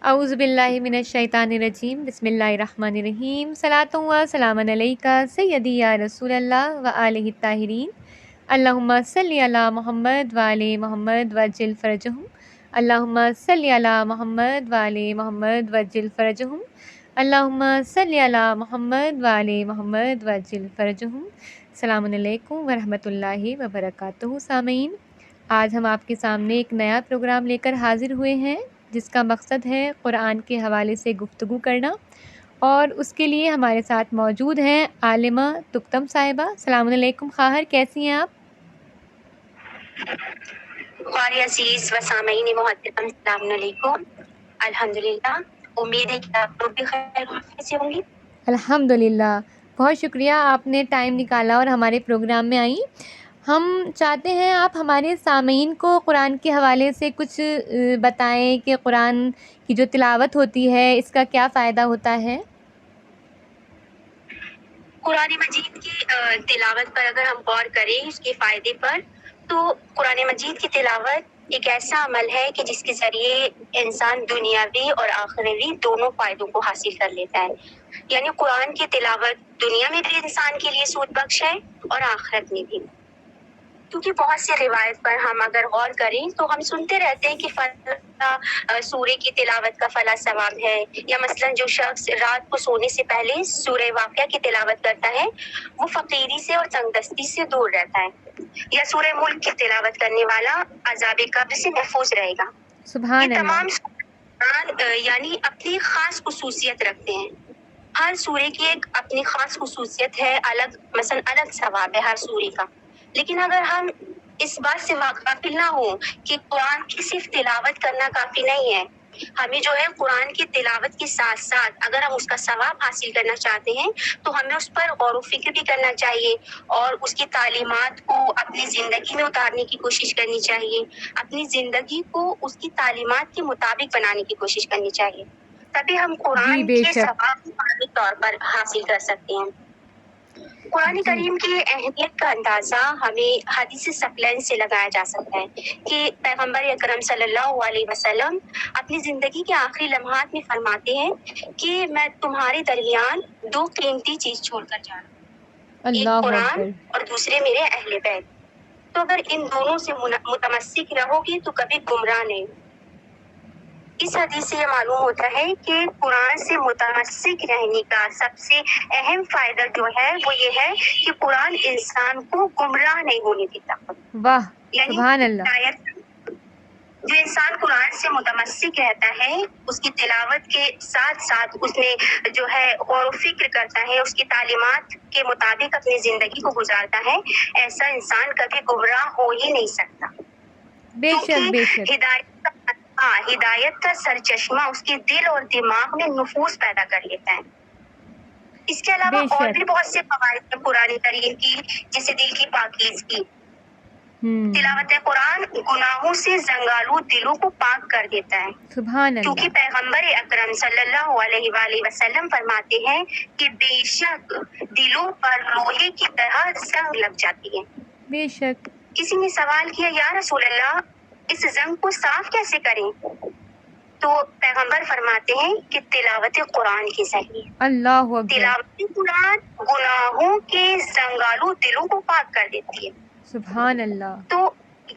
اعوذ باللہ من الشیطان الرجیم بسم اللہ الرحمن الرحیم صلاۃ و سلام علیکہ سیدی یا رسول اللہ و آلہ الطاہرین اللہم صلی علی محمد و آل محمد وعجل فرجہم اللہم صلی علی محمد و آل محمد وعجل فرجہم اللہم صلی علی محمد و آل محمد وعجل فرجہم۔ السلام علیکم ورحمۃ اللہ وبرکاتہ۔ سامعین، آج ہم آپ کے سامنے ایک نیا پروگرام لے کر حاضر ہوئے ہیں جس کا مقصد ہے قرآن کے حوالے سے گفتگو کرنا، اور اس کے لیے ہمارے ساتھ موجود ہیں عالمہ تکتم صاحبہ۔ السلام علیکم خواہر، کیسی ہیں آپ؟ قاری عزیز و سامعین محترم، السلام علیکم۔ الحمدللہ، امید ہے کہ آپ لوگ بھی خیر سے ہوں گی۔ الحمدللہ، بہت شکریہ آپ نے ٹائم نکالا اور ہمارے پروگرام میں آئیں۔ ہم چاہتے ہیں آپ ہمارے سامعین کو قرآن کے حوالے سے کچھ بتائیں کہ قرآن کی جو تلاوت ہوتی ہے اس کا کیا فائدہ ہوتا ہے۔ قرآن مجید کی تلاوت پر اگر ہم غور کریں اس کے فائدے پر، تو قرآن مجید کی تلاوت ایک ایسا عمل ہے کہ جس کے ذریعے انسان دنیاوی اور آخروی دونوں فائدوں کو حاصل کر لیتا ہے۔ یعنی قرآن کی تلاوت دنیا میں بھی انسان کے لیے سود بخش ہے اور آخرت میں بھی، کیونکہ بہت سی روایت پر ہم اگر غور کریں تو ہم سنتے رہتے ہیں کہ فلاں سورے کی تلاوت کا فلاں ثواب ہے، یا مثلاً جو شخص رات کو سونے سے پہلے سورہ واقعہ کی تلاوت کرتا ہے وہ فقیری سے اور تنگ دستی سے دور رہتا ہے، یا سورہ ملک کی تلاوت کرنے والا عذاب قبر سے محفوظ رہے گا۔ سبحان یہ اللہ۔ تمام یعنی اپنی خاص خصوصیت رکھتے ہیں، ہر سورے کی ایک اپنی خاص خصوصیت ہے، مثلا الگ ثواب ہے ہر سورے کا۔ لیکن اگر ہم اس بات سے غافل نہ ہوں کہ قرآن کی صرف تلاوت کرنا کافی نہیں ہے، ہمیں جو ہے قرآن کی تلاوت کے ساتھ ساتھ اگر ہم اس کا ثواب حاصل کرنا چاہتے ہیں تو ہمیں اس پر غور و فکر بھی کرنا چاہیے، اور اس کی تعلیمات کو اپنی زندگی میں اتارنے کی کوشش کرنی چاہیے، اپنی زندگی کو اس کی تعلیمات کے مطابق بنانے کی کوشش کرنی چاہیے، تبھی ہم جی قرآن بے کے شک۔ ثواب کو طور پر حاصل کر سکتے ہیں۔ قرآن جی کریم کی اہمیت کا اندازہ ہمیں حدیث ثقلین سے لگایا جا سکتا ہے کہ پیغمبر اکرم صلی اللہ علیہ وسلم اپنی زندگی کے آخری لمحات میں فرماتے ہیں کہ میں تمہارے درمیان دو قیمتی چیز چھوڑ کر جا رہا ہوں، ایک اللہ قرآن اکبر۔ اور دوسرے میرے اہل بیت۔ تو اگر ان دونوں سے متمسک رہو گی تو کبھی گمراہ نہیں۔ اس حدیث سے یہ معلوم ہوتا ہے کہ قرآن سے متمسک رہنے کا سب سے اہم فائدہ جو ہے وہ یہ ہے کہ قرآن انسان کو گمراہ نہیں ہونے دیتا، واہ، یعنی سبحان اللہ۔ ہدایت۔ جو انسان قرآن سے متمسک رہتا ہے، اس کی تلاوت کے ساتھ ساتھ اس میں جو ہے غور و فکر کرتا ہے، اس کی تعلیمات کے مطابق اپنی زندگی کو گزارتا ہے، ایسا انسان کبھی گمراہ ہو ہی نہیں سکتا، بے شک بے کیونکہ شک۔ ہدایت کا سرچشمہ اس کے دل اور دماغ میں نفوذ پیدا کر لیتا ہے۔ اس کے علاوہ بے اور شک۔ بھی بہت سے فوائد ہیں قرآن کریم کی، جیسے دل کی پاکیزگی۔ تلاوت قرآن گناہوں سے زنگالود دلوں کو پاک کر دیتا ہے، سبحان کیونکہ اللہ۔ پیغمبر اکرم صلی اللہ علیہ وآلہ وسلم فرماتے ہیں کہ بے شک دلوں پر لوہے کی طرح زنگ لگ جاتی ہے۔ بے شک۔ کسی نے سوال کیا، یا رسول اللہ اس زنگ کو صاف کیسے کریں؟ تو پیغمبر فرماتے ہیں کہ تلاوت قرآن کے ذریعے۔ اللہ اکبر۔ تلاوت قرآن گناہوں کے زنگالو دلوں کو پاک کر دیتی ہے۔ سبحان اللہ۔ تو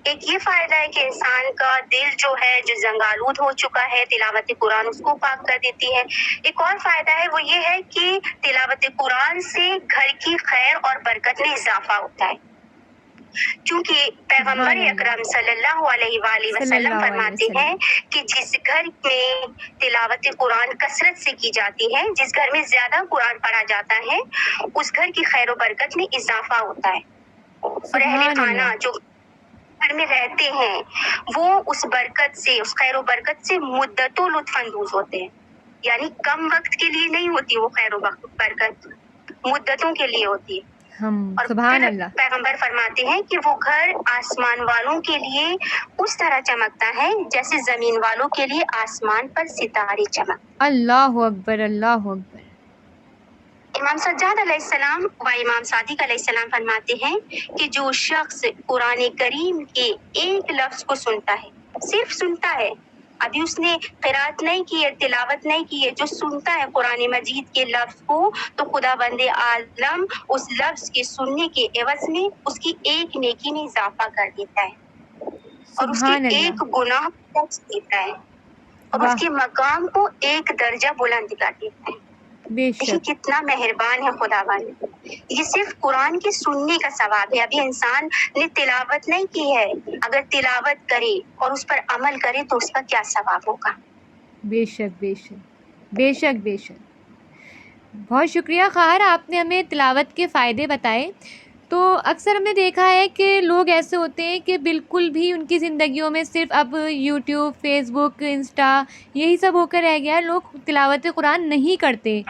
ایک یہ فائدہ ہے کہ انسان کا دل جو ہے جو زنگالود ہو چکا ہے، تلاوت قرآن اس کو پاک کر دیتی ہے۔ ایک اور فائدہ ہے وہ یہ ہے کہ تلاوت قرآن سے گھر کی خیر اور برکت میں اضافہ ہوتا ہے، چونکہ پیغمبر سبحان اللہ اکرم صلی اللہ علیہ وآلہ صلی وسلم اللہ علیہ فرماتے وسلم۔ ہیں کہ جس گھر میں تلاوت قرآن کثرت سے کی جاتی ہے، جس گھر میں زیادہ قرآن پڑھا جاتا ہے، اس گھر کی خیر و برکت میں اضافہ ہوتا ہے، اور اہل سبحان خانہ اللہ۔ جو گھر میں رہتے ہیں وہ اس برکت سے، اس خیر و برکت سے مدتوں لطف اندوز ہوتے ہیں، یعنی کم وقت کے لیے نہیں ہوتی وہ خیر و برکت، مدتوں کے لیے ہوتی ہے۔ اور سبحان پھر اللہ۔ پیغمبر فرماتے ہیں کہ وہ گھر آسمان والوں کے لیے اس طرح چمکتا ہے جیسے زمین والوں کے لیے آسمان پر ستارے چمک۔ اللہ اکبر، اللہ اکبر۔ امام سجاد علیہ السلام و امام صادق علیہ السلام فرماتے ہیں کہ جو شخص قرآن کریم کے ایک لفظ کو سنتا ہے، صرف سنتا ہے، ابھی اس نے قرات نہیں کی ہے، تلاوت نہیں کی ہے، جو سنتا ہے قرآن مجید کے لفظ کو تو خدا بند عالم اس لفظ کے سننے کے عوض میں اس کی ایک نیکی میں اضافہ کر دیتا ہے اور اس کے سبحان اللہ، ایک گناہ کو بخش دیتا ہے اور اس واہ، کے مقام کو ایک درجہ بلند کر دیتا ہے۔ بے دیکھیے شک، کتنا مہربان ہے خدا بند۔ یہ صرف قرآن کے سننے کا ثواب ہے، ابھی انسان نے تلاوت نہیں کی ہے، اگر تلاوت کرے اور اس پر عمل کرے تو اس کا کیا ثواب ہوگا۔ بے شک، بے شک، بے شک، بے شک۔ بہت شکریہ خواہر، آپ نے ہمیں تلاوت کے فائدے بتائے۔ تو اکثر ہم نے دیکھا ہے کہ لوگ ایسے ہوتے ہیں کہ بالکل بھی ان کی زندگیوں میں صرف اب یوٹیوب، فیس بک، انسٹا یہی سب ہو کر رہ گیا ہے، لوگ تلاوت قرآن نہیں کرتے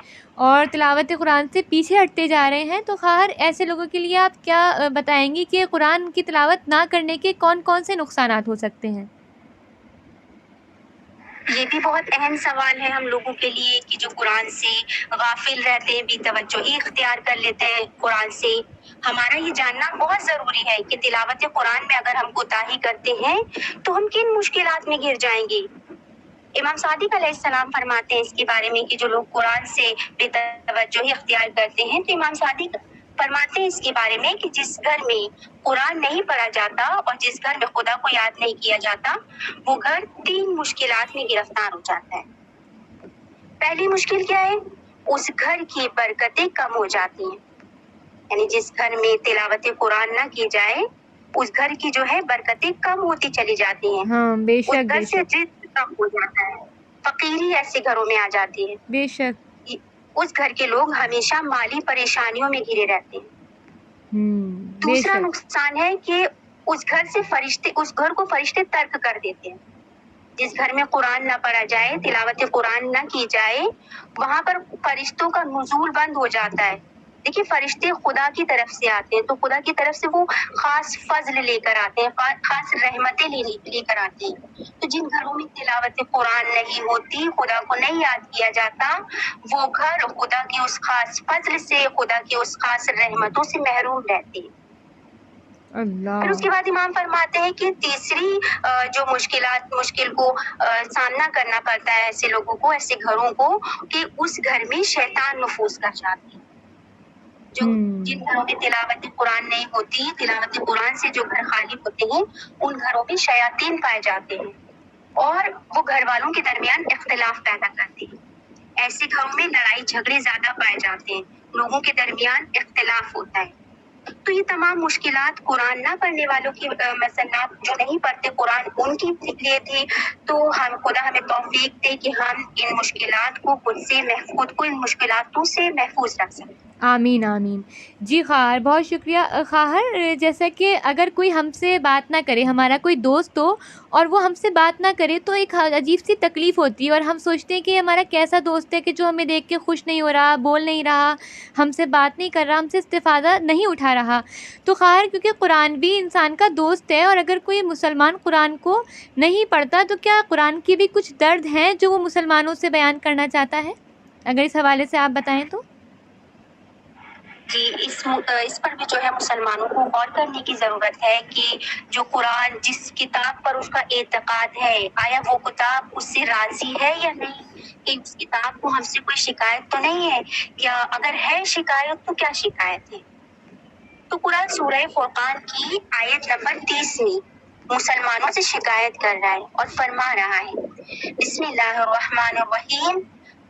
اور تلاوت قرآن سے پیچھے ہٹتے جا رہے ہیں۔ تو خواہر ایسے لوگوں کے لیے آپ کیا بتائیں گی کہ قرآن کی تلاوت نہ کرنے کے کون کون سے نقصانات ہو سکتے ہیں؟ یہ بھی بہت اہم سوال ہے ہم لوگوں کے لیے کہ جو قرآن سے غافل رہتے ہیں، بے توجہی اختیار کر لیتے ہیں قرآن سے۔ ہمارا یہ جاننا بہت ضروری ہے کہ تلاوت قرآن میں اگر ہم کوتاہی کرتے ہیں تو ہم کن مشکلات میں گر جائیں گے۔ امام صادق علیہ السلام فرماتے ہیں اس کے بارے میں کہ جو لوگ قرآن سے بے توجہی اختیار کرتے ہیں تو امام صادق فرماتے ہیں اس کے بارے میں کہ جس گھر میں قرآن نہیں پڑھا جاتا اور جس گھر میں خدا کو یاد نہیں کیا جاتا وہ گھر 3 مشکلات میں گرفتار ہو جاتا ہے۔ پہلی مشکل کیا ہے؟ اس گھر کی برکتیں کم ہو جاتی ہیں، یعنی جس گھر میں تلاوت قرآن نہ کی جائے اس گھر کی جو ہے برکتیں کم ہوتی چلی جاتی ہیں، ہاں، بے اس شک، گھر بے سے شک، رزق کم ہو جاتا ہے، فقیری ایسے گھروں میں آ جاتی ہے، بے شک، اس گھر کے لوگ ہمیشہ مالی پریشانیوں میں گھرے رہتے ہیں۔ بے دوسرا شک، نقصان ہے کہ اس گھر کو فرشتے ترک کر دیتے ہیں۔ جس گھر میں قرآن نہ پڑھا جائے، تلاوت قرآن نہ کی جائے، وہاں پر فرشتوں کا نزول بند ہو جاتا ہے۔ دیکھیے فرشتے خدا کی طرف سے آتے ہیں تو خدا کی طرف سے وہ خاص فضل لے کر آتے ہیں، خاص رحمتیں لے کر آتے ہیں۔ تو جن گھروں میں تلاوت قرآن نہیں ہوتی، خدا کو نہیں یاد کیا جاتا، وہ گھر خدا کی اس خاص فضل سے، خدا کی اس خاص رحمتوں سے محروم رہتے ہیں۔ پھر اس اللہ، کے بعد امام فرماتے ہیں کہ تیسری جو مشکل کو سامنا کرنا پڑتا ہے ایسے لوگوں کو، ایسے گھروں کو، کہ اس گھر میں شیطان نفوذ کر جاتے ہیں۔ جو جن گھروں میں تلاوت قرآن نہیں ہوتی، تلاوت قرآن سے جو گھر خالی ہوتے ہیں ان گھروں میں شیاطین پائے جاتے ہیں اور وہ گھر والوں کے درمیان اختلاف پیدا کرتے ہیں۔ ایسے گھروں میں لڑائی جھگڑے زیادہ پائے جاتے ہیں، لوگوں کے درمیان اختلاف ہوتا ہے۔ تو یہ تمام مشکلات قرآن نہ پڑھنے والوں کی مثلا جو نہیں پڑھتے قرآن ان کے لیے تھی، تو خدا ہمیں توفیق دے کہ ہم ان مشکلات کو خود کو ان مشکلاتوں سے محفوظ رکھ سکیں۔ آمین، آمین۔ جی خواہر، بہت شکریہ۔ خواہر جیسا کہ اگر کوئی ہم سے بات نہ کرے، ہمارا کوئی دوست ہو اور وہ ہم سے بات نہ کرے تو ایک عجیب سی تکلیف ہوتی ہے اور ہم سوچتے ہیں کہ یہ ہمارا کیسا دوست ہے کہ جو ہمیں دیکھ کے خوش نہیں ہو رہا، بول نہیں رہا، ہم سے بات نہیں کر رہا، ہم سے استفادہ نہیں اٹھا رہا۔ تو خواہر کیونکہ قرآن بھی انسان کا دوست ہے اور اگر کوئی مسلمان قرآن کو نہیں پڑھتا تو کیا قرآن کی بھی کچھ درد ہیں جو وہ مسلمانوں سے بیان کرنا چاہتا ہے؟ اگر اس حوالے سے آپ بتائیں تو۔ جی اس پر بھی جو ہے مسلمانوں کو غور کرنے کی ضرورت ہے کہ جو قرآن جس کتاب پر اس کا اعتقاد ہے، آیا وہ کتاب اس سے راضی ہے یا نہیں، کہ اس کتاب کو ہم سے کوئی شکایت تو نہیں ہے، یا اگر ہے شکایت تو کیا شکایت ہے۔ تو قرآن سورہ فرقان کی آیت نمبر 30 میں مسلمانوں سے شکایت کر رہا ہے اور فرما رہا ہے، بسم اللہ الرحمن الرحیم،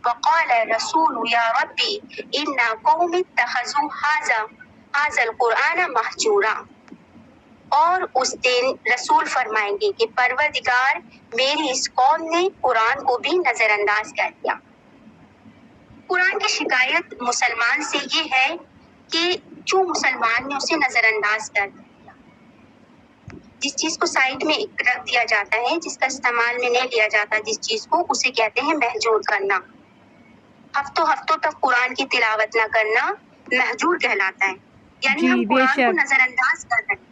وقال رسول یا ربی ان قوم اتخذوا هذا القرآن مہجورا۔ اور اس دن رسول فرمائیں گے کہ پروردگار میری اس قوم نے قرآن کو بھی نظر انداز کر دیا۔ قرآن کی شکایت مسلمان سے یہ ہے کہ جو مسلمان نے اسے نظر انداز کر دیا، جس چیز کو سائڈ میں رکھ دیا جاتا ہے، جس کا استعمال میں نہیں لیا جاتا، جس چیز کو، اسے کہتے ہیں مہجور کرنا۔ ہفتوں تک قرآن کی تلاوت نہ کرنا مہجور کہلاتا ہے، یعنی جی، ہم بے قرآن کو شک، نظر انداز کر رہے ہیں۔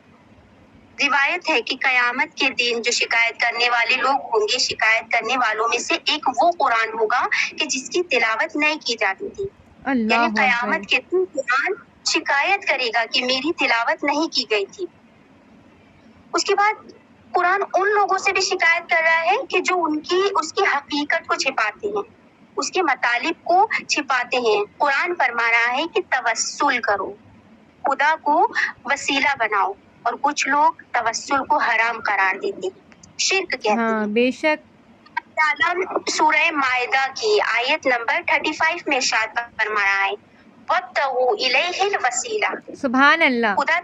روایت ہے کہ قیامت کے دن جو شکایت کرنے والے لوگ ہوں گے، شکایت کرنے والوں میں سے ایک وہ قرآن ہوگا کہ جس کی تلاوت نہیں کی جاتی تھی، یعنی اللہ اکبر، قیامت کے دن قرآن شکایت کرے گا کہ میری تلاوت نہیں کی گئی تھی۔ اس کے بعد قرآن ان لوگوں سے بھی شکایت کر رہا ہے کہ جو اس کی حقیقت کو چھپاتے ہیں، اس کے مطالب کو چھپاتے ہیں۔ قرآن فرما رہا ہے کہ توسل کرو، خدا کو وسیلہ بناؤ، اور کچھ لوگ توسل کو حرام قرار دیتے ہیں، شرک کہتے ہاں ہیں۔ بے شک۔ سورہ مائدہ کی آیت نمبر 35 میں ارشاد فرما رہا ہے وَابْتَغُوا إِلَيْهِ الْوَسِيلَةَ، سبحان اللہ، خدا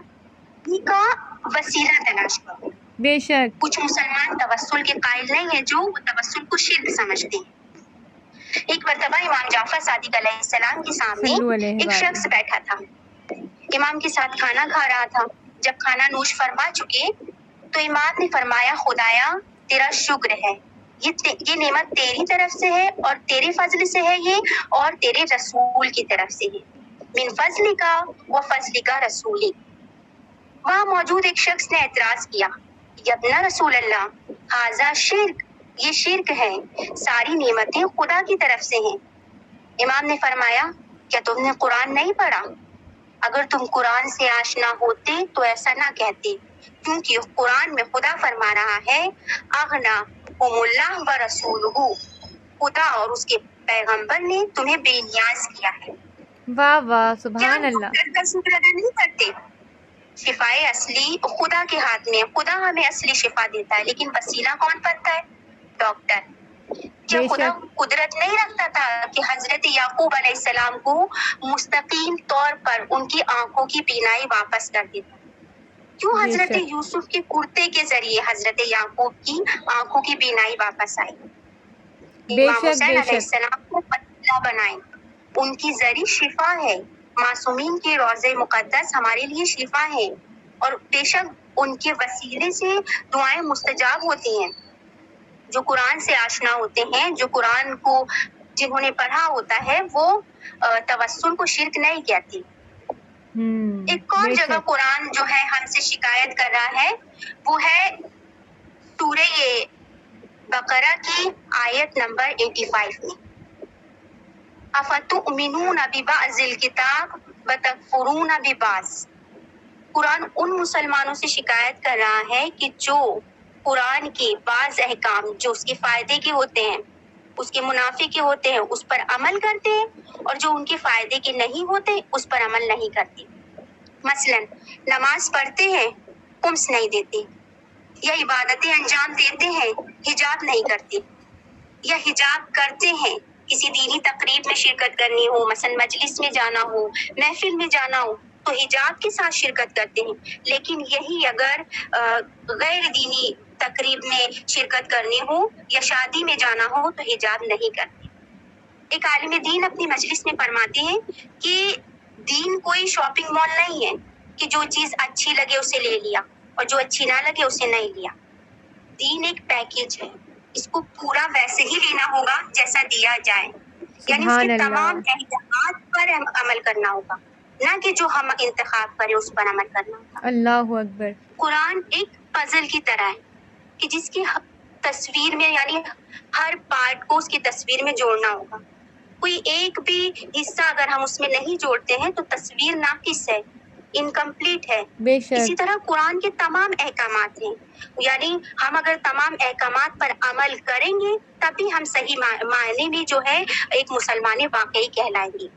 کا وسیلہ تلاش کرو۔ بے شک۔ کچھ مسلمان توسل کے قائل نہیں ہیں، جو توسل کو شرک سمجھتے ہیں۔ ایک مرتبہ امام جعفر صادق علیہ السلام کے سامنے صلو علیہ ایک وآلہ۔ شخص بیٹھا تھا، امام کے ساتھ کھانا کھا رہا تھا۔ جب کھانا نوش فرما چکے تو امام نے فرمایا خدایا تیرا شکر ہے، یہ نعمت تیری طرف سے ہے اور تیرے فضل سے ہے، یہ اور تیرے رسول کی طرف سے ہے، من فضل کا و فضل کا رسولی۔ وہاں موجود ایک شخص نے اعتراض کیا، یبنا رسول اللہ ھذا شرک، یہ شرک ہے، ساری نعمتیں خدا کی طرف سے ہیں۔ امام نے فرمایا کیا تم نے قرآن نہیں پڑھا؟ اگر تم قرآن سے آشنا ہوتے تو ایسا نہ کہتے، کیونکہ قرآن میں خدا فرما رہا ہے اغنا اللہ و رسولہ، خدا اور اس کے پیغمبر نے تمہیں بے نیاز کیا ہے۔ واہ واہ، کیا سبحان ہم اللہ۔ ڈاکٹر کا شکر ادا نہیں کرتے؟ شفائے اصلی خدا کے ہاتھ میں ہے، خدا ہمیں اصلی شفا دیتا ہے، لیکن وسیلہ کون بنتا ہے؟ ڈاکٹر۔ کیا بے خدا شک۔ قدرت نہیں رکھتا تھا کہ حضرت یعقوب علیہ السلام کو مستقیم طور پر ان کی آنکھوں کی بینائی واپس کر دیتا؟ کیوں بے حضرت شک۔ یوسف کے کرتے کے ذریعے حضرت یعقوب کی آنکھوں کی بینائی واپس آئی؟ بے امام شک، حسین بے علیہ شک۔ السلام کو وسیلہ بنائیں، ان کی ذریعہ شفا ہے، معصومین کے روضے مقدس ہمارے لیے شفا ہے، اور بے شک ان کے وسیلے سے دعائیں مستجاب ہوتی ہیں۔ جو قرآن سے آشنا ہوتے ہیں، جو قرآن کو جنہوں نے پڑھا ہوتا ہے، وہ توسل کو شرک نہیں کہتے۔ ایک اور بے جگہ شک۔ قرآن جو ہے ہم سے شکایت کر رہا ہے، وہ ہے سورہ بقرہ کی آیت نمبر 85 میں افتؤمنون ببعض الکتاب وتکفرون ببعض۔ قرآن ان مسلمانوں سے شکایت کر رہا ہے کہ جو قرآن کے بعض احکام جو اس کے فائدے کے ہوتے ہیں، اس کے منافع کے ہوتے ہیں، اس پر عمل کرتے ہیں، اور جو ان کے فائدے کے نہیں ہوتے اس پر عمل نہیں کرتے۔ مثلا نماز پڑھتے ہیں، خمس نہیں دیتے، یا عبادتیں انجام دیتے ہیں، حجاب نہیں کرتے، یا حجاب کرتے ہیں، کسی دینی تقریب میں شرکت کرنی ہو، مثلا مجلس میں جانا ہو، محفل میں جانا ہو تو حجاب کے ساتھ شرکت کرتے ہیں، لیکن یہی اگر غیر دینی تقریب میں شرکت کرنی ہو یا شادی میں جانا ہو تو حجاب نہیں کرتے۔ ایک عالم دین اپنی مجلس میں فرماتے ہیں کہ دین کوئی شاپنگ مال نہیں ہے کہ جو چیز اچھی لگے اسے لے لیا اور جو اچھی نہ لگے اسے نہیں لیا۔ دین ایک پیکیج ہے، اس کو پورا ویسے ہی لینا ہوگا جیسا دیا جائے، یعنی اس کے سبحان تمام اللہ۔ احکامات پر عمل کرنا ہوگا، نہ کہ جو ہم انتخاب کریں اس پر عمل کرنا ہوگا۔ اللہ اکبر۔ قرآن ایک پزل کی طرح ہے کہ جس کی تصویر میں یعنی ہر پارٹ کو اس کی تصویر میں جوڑنا ہوگا۔ کوئی ایک بھی حصہ اگر ہم اس میں نہیں جوڑتے ہیں تو تصویر ناقص ہے، انکمپلیٹ ہے۔ بے اسی شک۔ طرح قرآن کے تمام احکامات ہیں، یعنی ہم اگر تمام احکامات پر عمل کریں گے تبھی ہم صحیح معنی میں جو ہے ایک مسلمان واقعی کہلائیں گے۔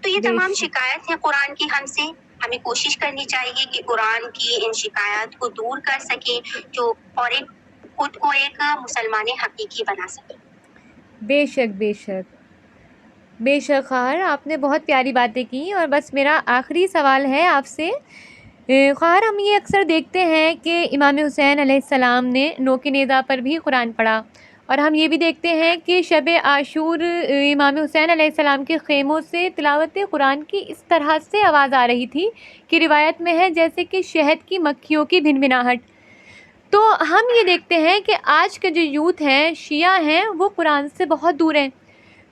تو یہ بے تمام شک۔ شکایت ہے قرآن کی ہم سے، ہمیں کوشش کرنی چاہیے کہ قرآن کی ان شکایات کو دور کر سکیں جو اور ایک خود کو ایک مسلمان حقیقی بنا سکیں۔ بے شک، بے شک، بے شک خواہر، آپ نے بہت پیاری باتیں کی، اور بس میرا آخری سوال ہے آپ سے۔ خواہر، ہم یہ اکثر دیکھتے ہیں کہ امام حسین علیہ السلام نے نوک نیزہ پر بھی قرآن پڑھا، اور ہم یہ بھی دیکھتے ہیں کہ شب عاشور امام حسین علیہ السلام کے خیموں سے تلاوت قرآن کی اس طرح سے آواز آ رہی تھی کہ روایت میں ہے جیسے کہ شہد کی مکھیوں کی بھنبھناہٹ۔ تو ہم یہ دیکھتے ہیں کہ آج کے جو یوتھ ہیں، شیعہ ہیں، وہ قرآن سے بہت دور ہیں۔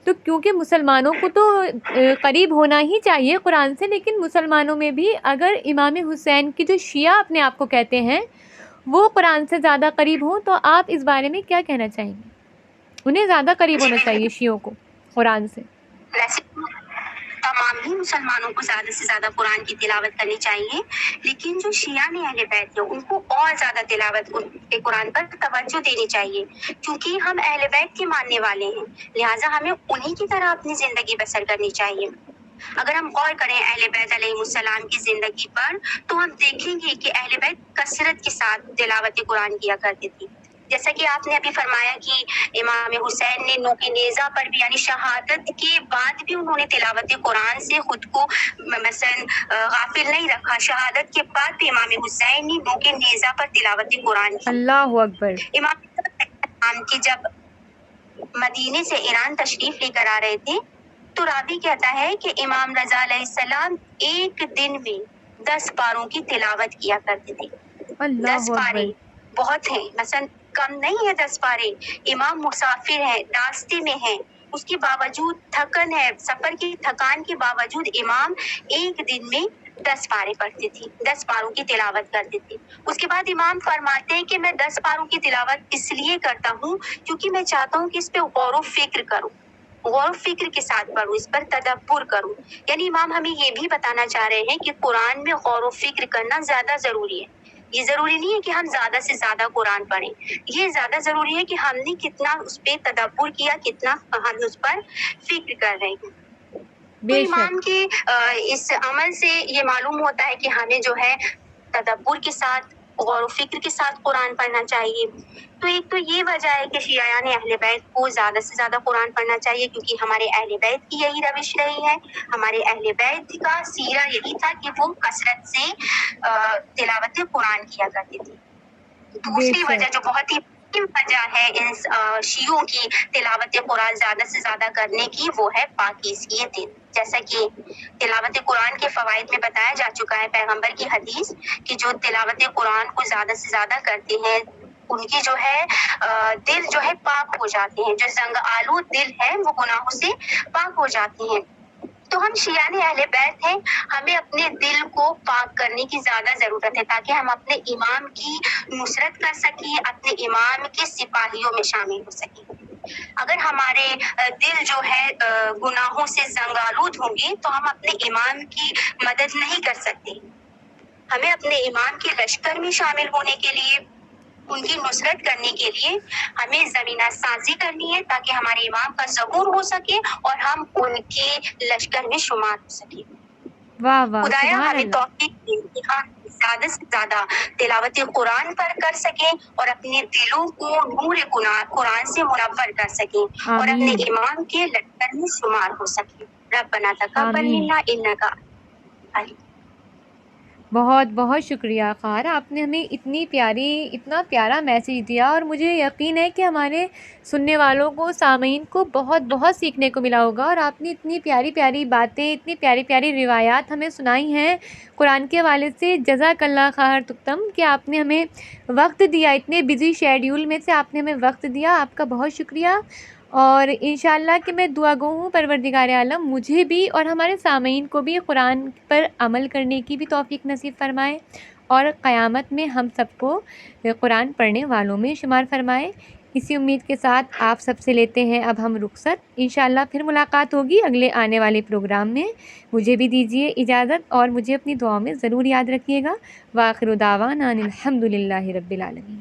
تو کیونکہ مسلمانوں کو تو قریب ہونا ہی چاہیے قرآن سے، لیکن مسلمانوں میں بھی اگر امام حسین کی جو شیعہ اپنے آپ کو کہتے ہیں وہ قرآن سے زیادہ قریب ہوں، تو آپ اس بارے میں کیا کہنا چاہیں گے؟ انہیں زیادہ قریب ہونا چاہیے شیعوں کو قرآن سے؟ ویسے تمام تمام ہی مسلمانوں کو زیادہ سے زیادہ قرآن کی تلاوت کرنی چاہیے، لیکن جو شیعہ نے اہل بیت ہے ان کو اور زیادہ تلاوت کے قرآن پر توجہ دینی چاہیے، کیونکہ ہم اہل بیت کے ماننے والے ہیں، لہٰذا ہمیں انہی کی طرح اپنی زندگی بسر کرنی چاہیے۔ اگر ہم غور کریں اہل بیت علیہ السلام کی زندگی پر تو ہم دیکھیں گے کہ اہل بیت کثرت کے ساتھ تلاوت قرآن کیا کرتے تھے، جیسا کہ آپ نے ابھی فرمایا کہ امام حسین نے نوک نیزہ پر بھی، یعنی شہادت کے بعد بھی انہوں نے تلاوت قرآن سے خود کو مثلا غافل نہیں رکھا، شہادت کے بعد بھی امام حسین نے نوک نیزہ پر تلاوت قرآن کی۔ اللہ اکبر۔ امام کی جب مدینے سے ایران تشریف لے کر آ رہے تھے تو راوی کہتا ہے کہ امام رضا علیہ السلام ایک دن میں 10 پاروں کی تلاوت کیا کرتے تھے۔ 10 اللہ پارے اکبر۔ بہت ہیں، مثلا کم نہیں ہے 10 پارے۔ امام مسافر ہے، راستے میں ہے، اس کے باوجود تھکن ہے، سفر کی تھکان کے باوجود امام ایک دن میں 10 پارے پڑھتے تھے، 10 پاروں کی تلاوت کرتے تھے۔ اس کے بعد امام فرماتے ہیں کہ میں 10 پاروں کی تلاوت اس لیے کرتا ہوں کیونکہ میں چاہتا ہوں کہ اس پہ غور و فکر کروں، غور و فکر کے ساتھ پڑھوں، اس پر تدبر کروں۔ یعنی امام ہمیں یہ بھی بتانا چاہ رہے ہیں کہ قرآن میں غور و فکر کرنا زیادہ ضروری ہے۔ یہ ضروری نہیں ہے کہ ہم زیادہ سے زیادہ قرآن پڑھیں، یہ زیادہ ضروری ہے کہ ہم نے کتنا اس پہ تدبر کیا، کتنا ہم اس پر فکر کر رہے ہیں۔ تو بے امام شک۔ کے اس عمل سے یہ معلوم ہوتا ہے کہ ہمیں جو ہے تدبر کے ساتھ، غور و فکر کے ساتھ قرآن پڑھنا چاہیے۔ تو ایک تو یہ وجہ ہے کہ شیعیان اہل بیت کو زیادہ سے زیادہ قرآن پڑھنا چاہیے، کیونکہ ہمارے اہل بیت کی یہی روش رہی ہے، ہمارے اہل بیت کا سیرہ یہی تھا کہ وہ کثرت سے تلاوت قرآن کیا کرتے تھے۔ بے دوسری وجہ شک۔ جو بہت ہی اہم وجہ ہے ان شیعوں کی تلاوت قرآن زیادہ سے زیادہ کرنے کی، وہ ہے پاکیزگی دل۔ جیسا کہ تلاوت قرآن کے فوائد میں بتایا جا چکا ہے پیغمبر کی حدیث کہ جو تلاوت قرآن کو زیادہ سے زیادہ کرتے ہیں ان کی جو ہے دل جو ہے پاک ہو جاتے ہیں، جو زنگ آلود دل ہے وہ گناہوں سے پاک ہو جاتے ہیں۔ تو ہم شیعان اہل بیت ہیں، ہمیں اپنے دل کو پاک کرنے کی زیادہ ضرورت ہے تاکہ ہم اپنے امام کی نصرت کر سکیں، اپنے امام کے سپاہیوں میں شامل ہو سکیں۔ اگر ہمارے دل جو ہے گناہوں سے زنگآلود ہوں گے تو ہم اپنے امام کی مدد نہیں کر سکتے۔ ہمیں اپنے امام کے لشکر میں شامل ہونے کے لیے، ان کی نصرت کرنے کے لیے ہمیں زمینہ سازی کرنی ہے تاکہ ہمارے امام کا ظہور ہو سکے اور ہم ان کے لشکر میں شمار ہو سکیں۔ واہ واہ، خدایا سبحان ہمیں اللہ۔ توفیق دے کہ ہم زیادہ سے زیادہ تلاوت قرآن پر کر سکیں اور اپنے دلوں کو نور قرآن سے منور کر سکیں اور اپنے آمین امام کے لشکر میں شمار ہو سکیں۔ ربنا تقبل آمین۔ منا انک انت۔ بہت بہت شکریہ خار، آپ نے ہمیں اتنا پیارا میسیج دیا، اور مجھے یقین ہے کہ ہمارے سننے والوں کو، سامعین کو بہت بہت سیکھنے کو ملا ہوگا، اور آپ نے اتنی پیاری پیاری باتیں، اتنی پیاری پیاری روایات ہمیں سنائی ہیں قرآن کے حوالے سے۔ جزاک اللہ خیر تکتم کہ آپ نے ہمیں وقت دیا، اتنے بزی شیڈیول میں سے آپ نے ہمیں وقت دیا، آپ کا بہت شکریہ۔ اور انشاءاللہ کہ میں دعا گو ہوں پروردگار عالم مجھے بھی اور ہمارے سامعین کو بھی قرآن پر عمل کرنے کی بھی توفیق نصیب فرمائے، اور قیامت میں ہم سب کو قرآن پڑھنے والوں میں شمار فرمائے۔ اسی امید کے ساتھ آپ سب سے لیتے ہیں اب ہم رخصت۔ انشاءاللہ پھر ملاقات ہوگی اگلے آنے والے پروگرام میں۔ مجھے بھی دیجیے اجازت، اور مجھے اپنی دعاؤں میں ضرور یاد رکھیے گا۔ وآخر دعوانا ان الحمد للہ رب العالمین۔